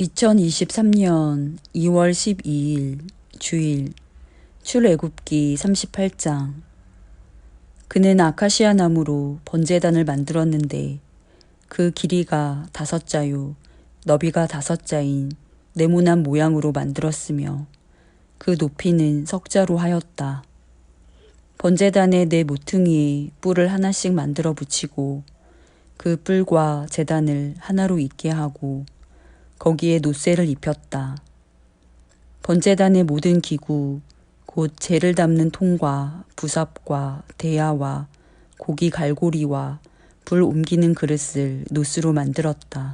2023년 2월 12일 주일 출애굽기 38장. 그는 아카시아 나무로 번제단을 만들었는데 그 길이가 5자요 너비가 5자인 네모난 모양으로 만들었으며 그 높이는 석자로 하였다. 번제단의 네 모퉁이에 뿔을 하나씩 만들어 붙이고 그 뿔과 제단을 하나로 있게 하고 거기에 놋쇠를 입혔다. 번제단의 모든 기구 곧 재를 담는 통과 부삽과 대야와 고기 갈고리와 불 옮기는 그릇을 놋으로 만들었다.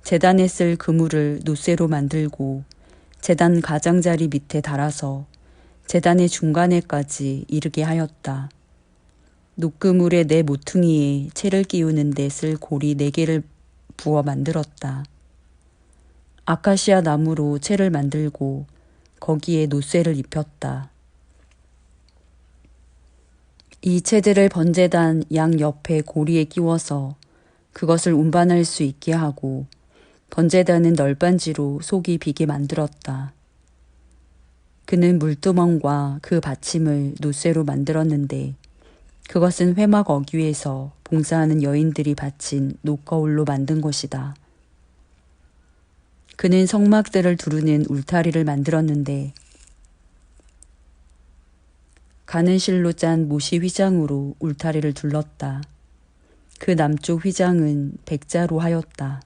제단에 쓸 그물을 놋쇠로 만들고 제단 가장자리 밑에 달아서 제단의 중간에까지 이르게 하였다. 놋그물의 네 모퉁이에 채를 끼우는 데 쓸 고리 4개를 부어 만들었다. 아카시아 나무로 채를 만들고 거기에 놋쇠를 입혔다. 이 채들을 번제단 양 옆에 고리에 끼워서 그것을 운반할 수 있게 하고 번제단은 널빤지로 속이 비게 만들었다. 그는 물두멍과 그 받침을 놋쇠로 만들었는데 그것은 회막 어귀에서 봉사하는 여인들이 바친 놋거울로 만든 것이다. 그는 성막들을 두르는 울타리를 만들었는데 가는 실로 짠 모시 휘장으로 울타리를 둘렀다. 그 남쪽 휘장은 백자로 하였다.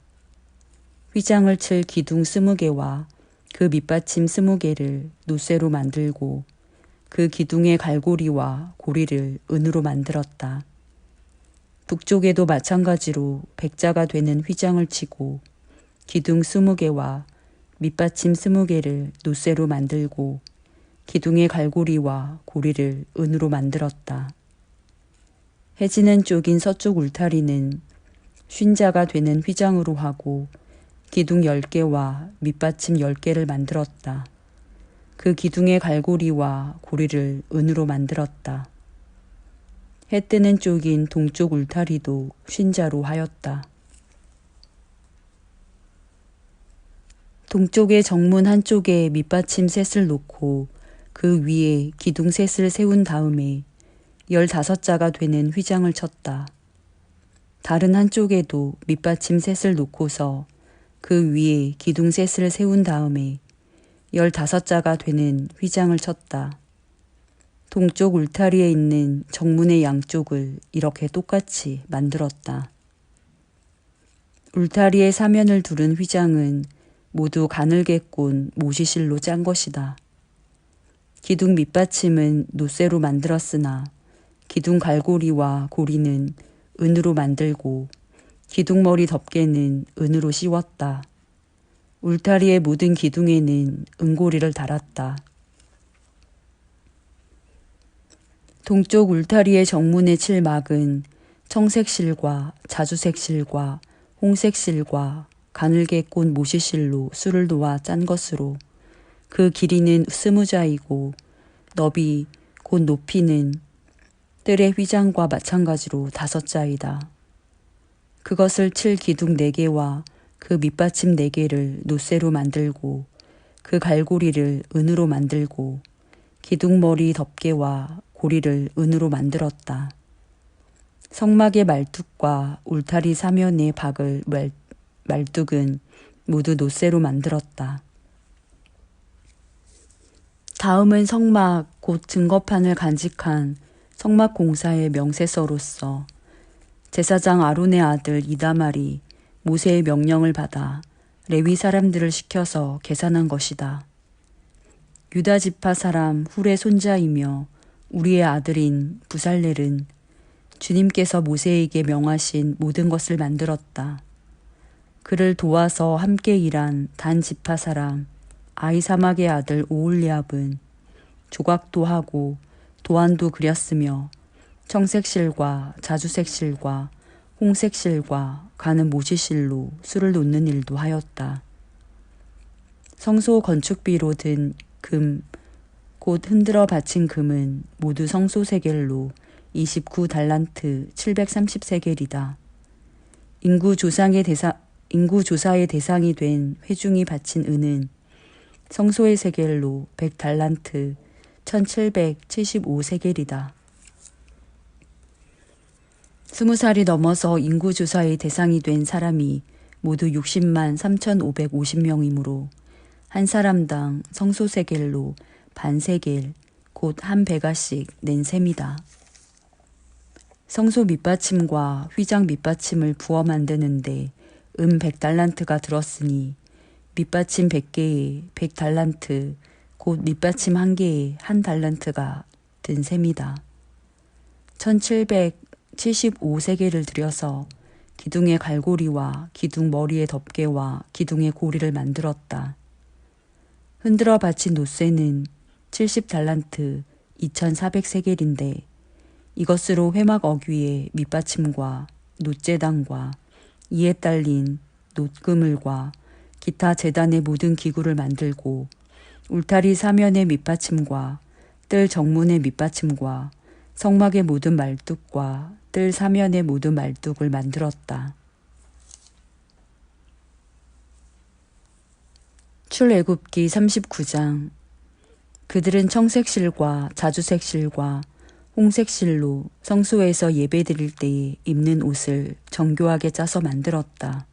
휘장을 칠 기둥 20개와 그 밑받침 20개를 놋쇠로 만들고 그 기둥의 갈고리와 고리를 은으로 만들었다. 북쪽에도 마찬가지로 백자가 되는 휘장을 치고 기둥 20개와 밑받침 20개를 놋쇠로 만들고 기둥의 갈고리와 고리를 은으로 만들었다. 해지는 쪽인 서쪽 울타리는 쉰자가 되는 휘장으로 하고 기둥 10개와 밑받침 10개를 만들었다. 그 기둥의 갈고리와 고리를 은으로 만들었다. 해 뜨는 쪽인 동쪽 울타리도 쉰자로 하였다. 동쪽의 정문 한쪽에 밑받침 셋을 놓고 그 위에 기둥 셋을 세운 다음에 15자가 되는 휘장을 쳤다. 다른 한쪽에도 밑받침 셋을 놓고서 그 위에 기둥 셋을 세운 다음에 15자가 되는 휘장을 쳤다. 동쪽 울타리에 있는 정문의 양쪽을 이렇게 똑같이 만들었다. 울타리의 사면을 두른 휘장은 모두 가늘게 꼰 모시실로 짠 것이다. 기둥 밑받침은 놋쇠로 만들었으나 기둥 갈고리와 고리는 은으로 만들고 기둥머리 덮개는 은으로 씌웠다. 울타리의 모든 기둥에는 은고리를 달았다. 동쪽 울타리의 정문에 칠 막은 청색실과 자주색실과 홍색실과 가늘게 꼰 모시실로 수를 놓아 짠 것으로 그 길이는 20자이고 너비 곧 높이는 뜰의 휘장과 마찬가지로 5자이다. 그것을 칠 기둥 4개와 그 밑받침 4개를 놋쇠로 만들고 그 갈고리를 은으로 만들고 기둥머리 덮개와 고리를 은으로 만들었다. 성막의 말뚝과 울타리 사면에 박을 말뚝은 모두 놋쇠로 만들었다. 다음은 성막 곧 증거판을 간직한 성막 공사의 명세서로서 제사장 아론의 아들 이다말이 모세의 명령을 받아 레위 사람들을 시켜서 계산한 것이다. 유다 지파 사람 훌의 손자이며 우리의 아들인 부살렐은 주님께서 모세에게 명하신 모든 것을 만들었다. 그를 도와서 함께 일한 단 지파 사람 아히사막의 아들 오홀리압은 조각도 하고 도안도 그렸으며 청색실과 자주색실과 홍색실과 가는 모시실로 수를 놓는 일도 하였다. 성소 건축비로 든 금, 곧 흔들어 바친 금은 모두 성소 세겔로 29달란트 730세겔이다. 인구 조상의 인구 조사의 대상이 된 회중이 바친 은은 성소의 세겔로 100달란트 1775세겔이다. 20살이 넘어서 인구 조사의 대상이 된 사람이 모두 60만 3,550명이므로 한 사람당 성소 세겔로 반 세겔, 곧 한 베가씩 낸 셈이다. 성소 밑받침과 휘장 밑받침을 부어 만드는데 100달란트가 들었으니 밑받침 100개에 100달란트, 곧 밑받침 1개에 1달란트가 든 셈이다. 1775세겔을 들여서 기둥의 갈고리와 기둥 머리의 덮개와 기둥의 고리를 만들었다. 흔들어 바친 놋쇠는 70달란트 2400세겔인데 이것으로 회막 어귀의 밑받침과 놋재단과 이에 딸린 놋그물과 기타 제단의 모든 기구를 만들고 울타리 사면의 밑받침과 뜰 정문의 밑받침과 성막의 모든 말뚝과 뜰 사면의 모든 말뚝을 만들었다. 출애굽기 39장. 그들은 청색실과 자주색실과 홍색실로 성소에서 예배드릴 때에 입는 옷을 정교하게 짜서 만들었다.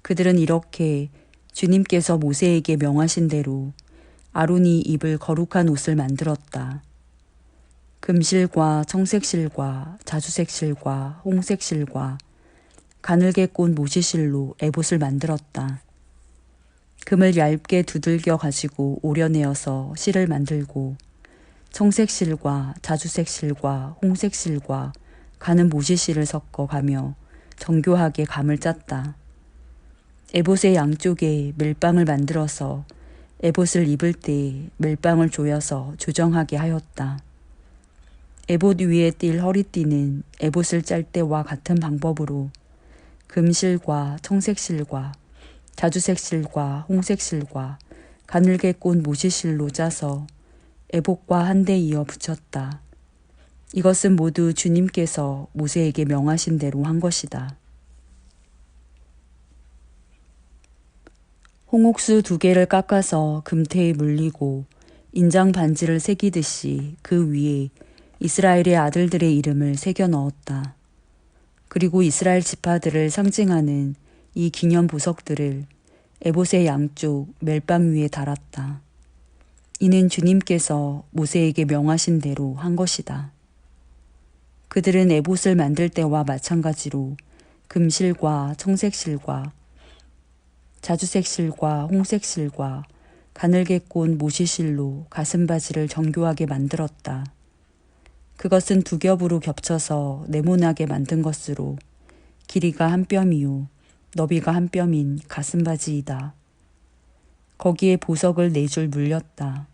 그들은 이렇게 주님께서 모세에게 명하신 대로 아론이 입을 거룩한 옷을 만들었다. 금실과 청색실과 자주색실과 홍색실과 가늘게 꼰 모시실로 에봇을 만들었다. 금을 얇게 두들겨 가지고 오려내어서 실을 만들고 청색실과 자주색실과 홍색실과 가는 모시실을 섞어 가며 정교하게 감을 짰다. 에봇의 양쪽에 멜빵을 만들어서 에봇을 입을 때 멜빵을 조여서 조정하게 하였다. 에봇 위에 띌 허리띠는 에봇을 짤 때와 같은 방법으로 금실과 청색실과 자주색실과 홍색실과 가늘게 꼰 모시실로 짜서 에봇과 한데 이어 붙였다. 이것은 모두 주님께서 모세에게 명하신 대로 한 것이다. 홍옥수 2개를 깎아서 금태에 물리고 인장 반지를 새기듯이 그 위에 이스라엘의 아들들의 이름을 새겨 넣었다. 그리고 이스라엘 지파들을 상징하는 이 기념 보석들을 에봇의 양쪽 멜빵 위에 달았다. 이는 주님께서 모세에게 명하신 대로 한 것이다. 그들은 에봇을 만들 때와 마찬가지로 금실과 청색실과 자주색실과 홍색실과 가늘게 꼰 모시실로 가슴바지를 정교하게 만들었다. 그것은 2겹으로 겹쳐서 네모나게 만든 것으로 길이가 1뼘이요 너비가 1뼘인 가슴바지이다. 거기에 보석을 4줄 물렸다.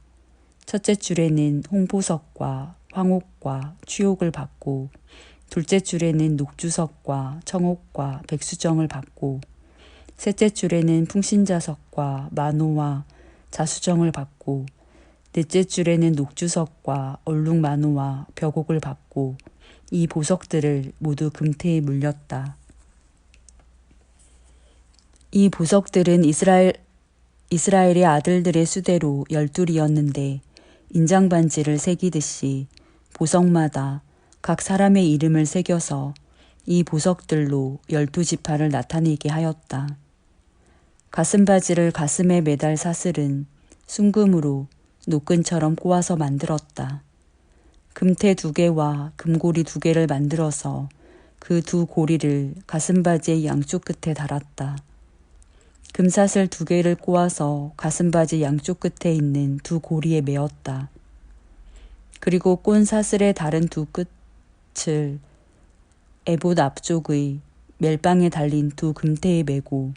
첫째 줄에는 홍보석과 황옥과 취옥을 받고 둘째 줄에는 녹주석과 청옥과 백수정을 받고 셋째 줄에는 풍신자석과 만호와 자수정을 받고 넷째 줄에는 녹주석과 얼룩만호와 벽옥을 받고 이 보석들을 모두 금태에 물렸다. 이 보석들은 이스라엘의 아들들의 수대로 12이었는데 인장반지를 새기듯이 보석마다 각 사람의 이름을 새겨서 이 보석들로 12지파를 나타내게 하였다. 가슴바지를 가슴에 매달 사슬은 순금으로 노끈처럼 꼬아서 만들었다. 금태 2개와 금고리 2개를 만들어서 그 2 고리를 가슴바지의 양쪽 끝에 달았다. 금사슬 2개를 꼬아서 가슴바지 양쪽 끝에 있는 2 고리에 메었다. 그리고 꼰 사슬의 다른 2 끝을 에봇 앞쪽의 멜빵에 달린 2 금태에 메고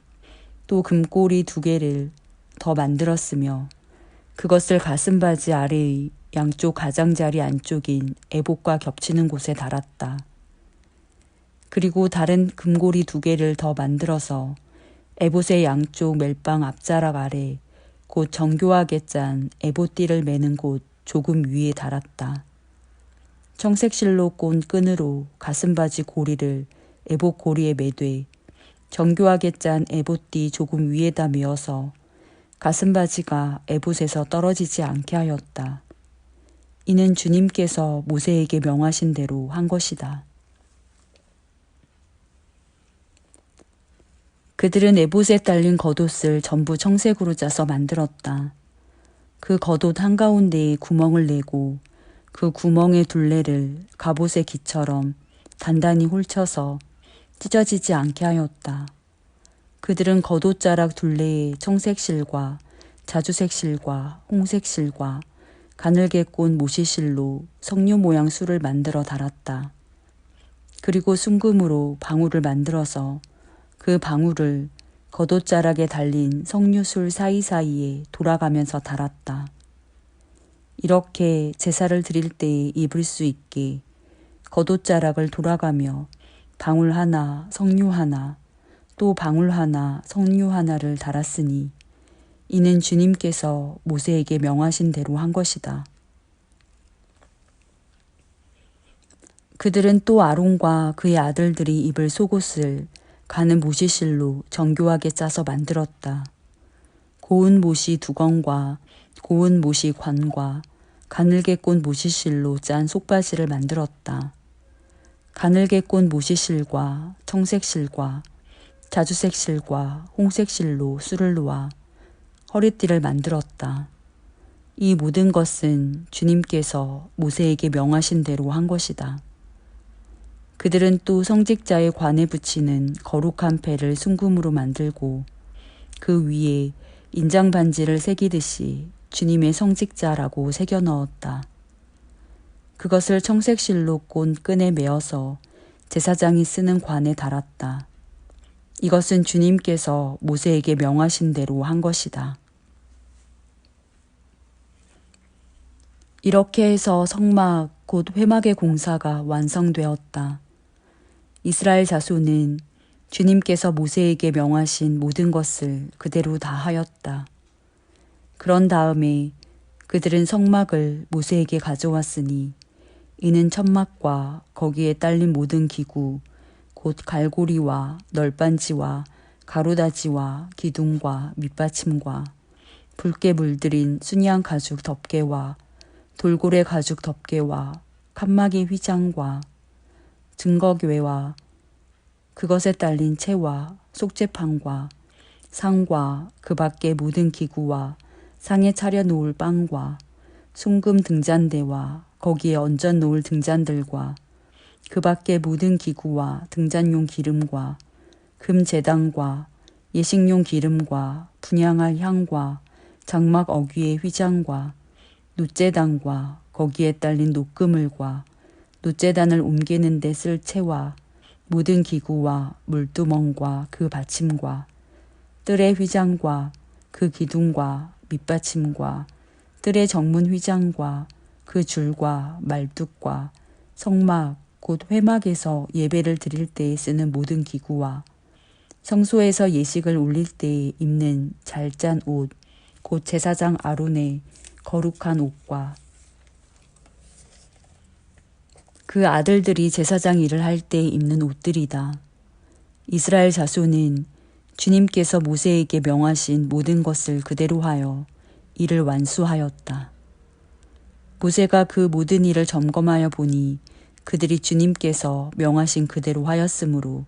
또 금고리 2개를 더 만들었으며 그것을 가슴바지 아래의 양쪽 가장자리 안쪽인 에봇과 겹치는 곳에 달았다. 그리고 다른 금고리 2개를 더 만들어서 에봇의 양쪽 멜빵 앞자락 아래 곧 정교하게 짠 에봇띠를 매는 곳 조금 위에 달았다. 청색실로 꼰 끈으로 가슴바지 고리를 에봇 고리에 매되 정교하게 짠 에봇띠 조금 위에다 메어서 가슴바지가 에봇에서 떨어지지 않게 하였다. 이는 주님께서 모세에게 명하신 대로 한 것이다. 그들은 에봇에 딸린 겉옷을 전부 청색으로 짜서 만들었다. 그 겉옷 한가운데에 구멍을 내고 그 구멍의 둘레를 갑옷의 기처럼 단단히 홀쳐서 찢어지지 않게 하였다. 그들은 겉옷자락 둘레에 청색 실과 자주색 실과 홍색 실과 가늘게 꼰 모시실로 석류 모양 술을 만들어 달았다. 그리고 순금으로 방울을 만들어서 그 방울을 겉옷자락에 달린 석류술 사이사이에 돌아가면서 달았다. 이렇게 제사를 드릴 때에 입을 수 있게 겉옷자락을 돌아가며 방울 하나, 석류 하나, 또 방울 하나, 석류 하나를 달았으니 이는 주님께서 모세에게 명하신 대로 한 것이다. 그들은 또 아론과 그의 아들들이 입을 속옷을 가는 모시실로 정교하게 짜서 만들었다. 고운 모시 두건과 고운 모시 관과 가늘게 꼰 모시실로 짠 속바지를 만들었다. 가늘게 꼰 모시실과 청색실과 자주색실과 홍색실로 술을 놓아 허리띠를 만들었다. 이 모든 것은 주님께서 모세에게 명하신 대로 한 것이다. 그들은 또 성직자의 관에 붙이는 거룩한 패를 순금으로 만들고 그 위에 인장 반지를 새기듯이 주님의 성직자라고 새겨 넣었다. 그것을 청색실로 꼰 끈에 메어서 제사장이 쓰는 관에 달았다. 이것은 주님께서 모세에게 명하신 대로 한 것이다. 이렇게 해서 성막 곧 회막의 공사가 완성되었다. 이스라엘 자손은 주님께서 모세에게 명하신 모든 것을 그대로 다 하였다. 그런 다음에 그들은 성막을 모세에게 가져왔으니 이는 천막과 거기에 딸린 모든 기구 곧 갈고리와 널빤지와 가로다지와 기둥과 밑받침과 붉게 물들인 순양 가죽 덮개와 돌고래 가죽 덮개와 칸막이 휘장과 증거궤와 그것에 딸린 채와 속죄판과 상과 그 밖의 모든 기구와 상에 차려 놓을 빵과 순금 등잔대와 거기에 얹어 놓을 등잔들과 그 밖의 모든 기구와 등잔용 기름과 금 제단과 예식용 기름과 분향할 향과 장막 어귀의 휘장과 놋제단과 거기에 딸린 놋그물과 놋제단을 옮기는 데 쓸 채와 모든 기구와 물두멍과 그 받침과 뜰의 휘장과 그 기둥과 밑받침과 뜰의 정문 휘장과 그 줄과 말뚝과 성막 곧 회막에서 예배를 드릴 때에 쓰는 모든 기구와 성소에서 예식을 올릴 때에 입는 잘 짠 옷, 곧 제사장 아론의 거룩한 옷과 그 아들들이 제사장 일을 할 때 입는 옷들이다. 이스라엘 자손은 주님께서 모세에게 명하신 모든 것을 그대로 하여 이를 완수하였다. 모세가 그 모든 일을 점검하여 보니 그들이 주님께서 명하신 그대로 하였으므로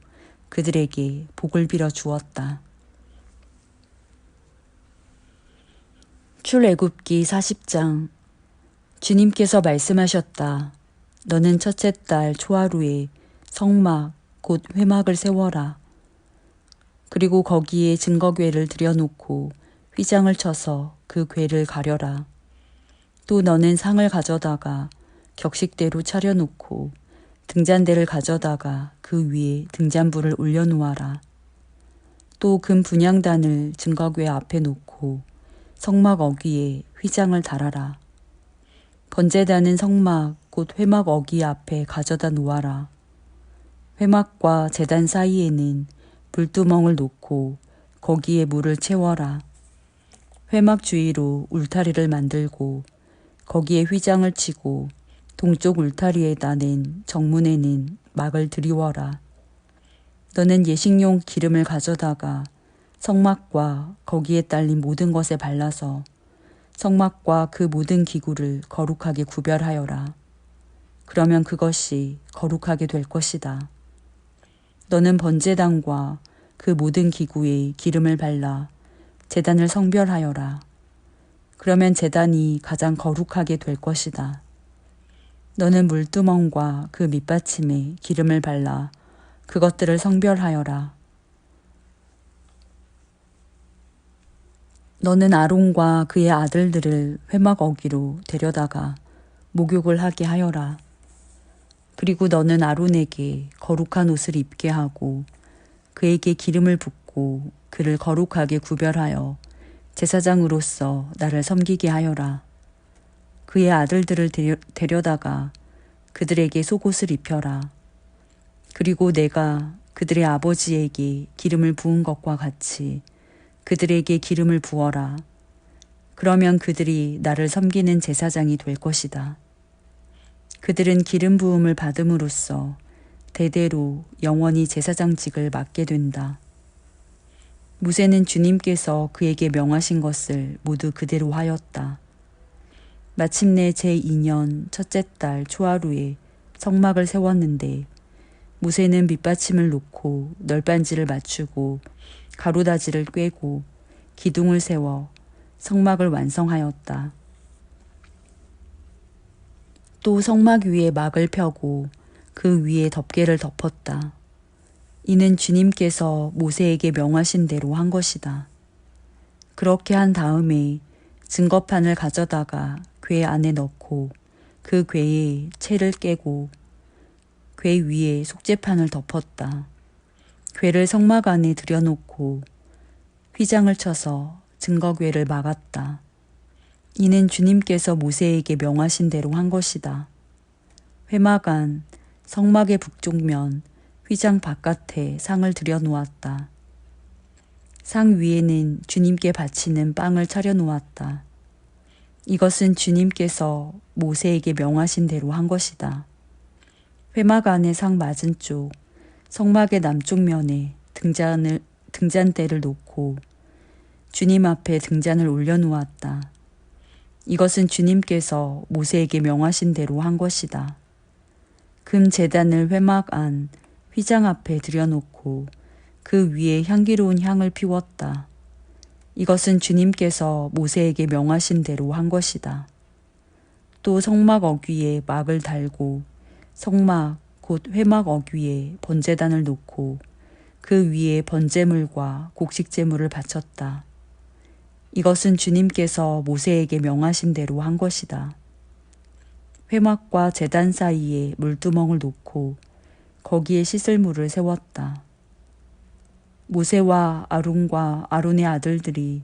그들에게 복을 빌어 주었다. 출애굽기 40장. 주님께서 말씀하셨다. 너는 첫째 달 초하루에 성막 곧 회막을 세워라. 그리고 거기에 증거궤를 들여놓고 휘장을 쳐서 그 궤를 가려라. 또 너는 상을 가져다가 격식대로 차려놓고 등잔대를 가져다가 그 위에 등잔불을 올려놓아라. 또 금 분향단을 증거궤 앞에 놓고 성막 어귀에 휘장을 달아라. 번제단은 성막 곧 회막 어귀 앞에 가져다 놓아라. 회막과 제단 사이에는 불두멍을 놓고 거기에 물을 채워라. 회막 주위로 울타리를 만들고 거기에 휘장을 치고 동쪽 울타리에다 낸 정문에는 막을 들이워라. 너는 예식용 기름을 가져다가 성막과 거기에 딸린 모든 것에 발라서 성막과 그 모든 기구를 거룩하게 구별하여라. 그러면 그것이 거룩하게 될 것이다. 너는 번제단과 그 모든 기구에 기름을 발라 제단을 성별하여라. 그러면 제단이 가장 거룩하게 될 것이다. 너는 물두멍과 그 밑받침에 기름을 발라 그것들을 성별하여라. 너는 아론과 그의 아들들을 회막 어귀로 데려다가 목욕을 하게 하여라. 그리고 너는 아론에게 거룩한 옷을 입게 하고 그에게 기름을 붓고 그를 거룩하게 구별하여 제사장으로서 나를 섬기게 하여라. 그의 아들들을 데려다가 그들에게 속옷을 입혀라. 그리고 내가 그들의 아버지에게 기름을 부은 것과 같이 그들에게 기름을 부어라. 그러면 그들이 나를 섬기는 제사장이 될 것이다. 그들은 기름 부음을 받음으로써 대대로 영원히 제사장직을 맡게 된다. 모세는 주님께서 그에게 명하신 것을 모두 그대로 하였다. 마침내 제2년 첫째 달 초하루에 성막을 세웠는데 모세는 밑받침을 놓고 널빤지를 맞추고 가로다지를 꿰고 기둥을 세워 성막을 완성하였다. 또 성막 위에 막을 펴고 그 위에 덮개를 덮었다. 이는 주님께서 모세에게 명하신 대로 한 것이다. 그렇게 한 다음에 증거판을 가져다가 궤 안에 넣고 그 궤에 채를 깨고 궤 위에 속죄판을 덮었다. 궤를 성막 안에 들여놓고 휘장을 쳐서 증거궤를 막았다. 이는 주님께서 모세에게 명하신 대로 한 것이다. 회막 안 성막의 북쪽면 휘장 바깥에 상을 들여놓았다. 상 위에는 주님께 바치는 빵을 차려놓았다. 이것은 주님께서 모세에게 명하신 대로 한 것이다. 회막 안의 상 맞은쪽 성막의 남쪽 면에 등잔대를 놓고 주님 앞에 등잔을 올려놓았다. 이것은 주님께서 모세에게 명하신 대로 한 것이다. 금 제단을 회막 안 휘장 앞에 들여놓고 그 위에 향기로운 향을 피웠다. 이것은 주님께서 모세에게 명하신 대로 한 것이다. 또 성막 어귀에 막을 달고 성막 곧 회막 어귀에 번제단을 놓고 그 위에 번제물과 곡식제물을 바쳤다. 이것은 주님께서 모세에게 명하신 대로 한 것이다. 회막과 제단 사이에 물두멍을 놓고 거기에 씻을 물을 세웠다. 모세와 아론과 아론의 아들들이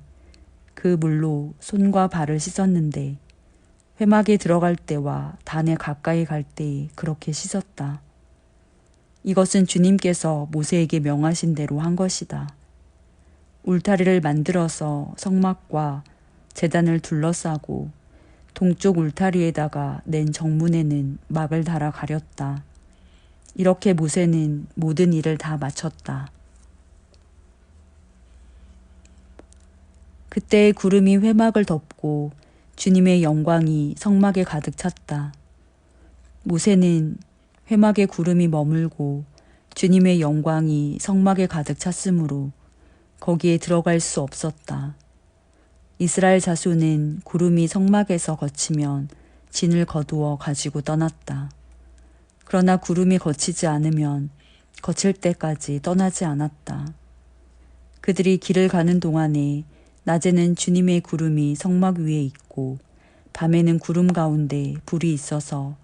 그 물로 손과 발을 씻었는데 회막에 들어갈 때와 단에 가까이 갈 때에 그렇게 씻었다. 이것은 주님께서 모세에게 명하신 대로 한 것이다. 울타리를 만들어서 성막과 제단을 둘러싸고 동쪽 울타리에다가 낸 정문에는 막을 달아 가렸다. 이렇게 모세는 모든 일을 다 마쳤다. 그때 구름이 회막을 덮고 주님의 영광이 성막에 가득 찼다. 모세는 회막에 구름이 머물고 주님의 영광이 성막에 가득 찼으므로 거기에 들어갈 수 없었다. 이스라엘 자손은 구름이 성막에서 거치면 진을 거두어 가지고 떠났다. 그러나 구름이 거치지 않으면 거칠 때까지 떠나지 않았다. 그들이 길을 가는 동안에 낮에는 주님의 구름이 성막 위에 있고 밤에는 구름 가운데 불이 있어서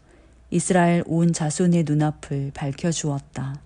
이스라엘 온 자손의 눈앞을 밝혀주었다.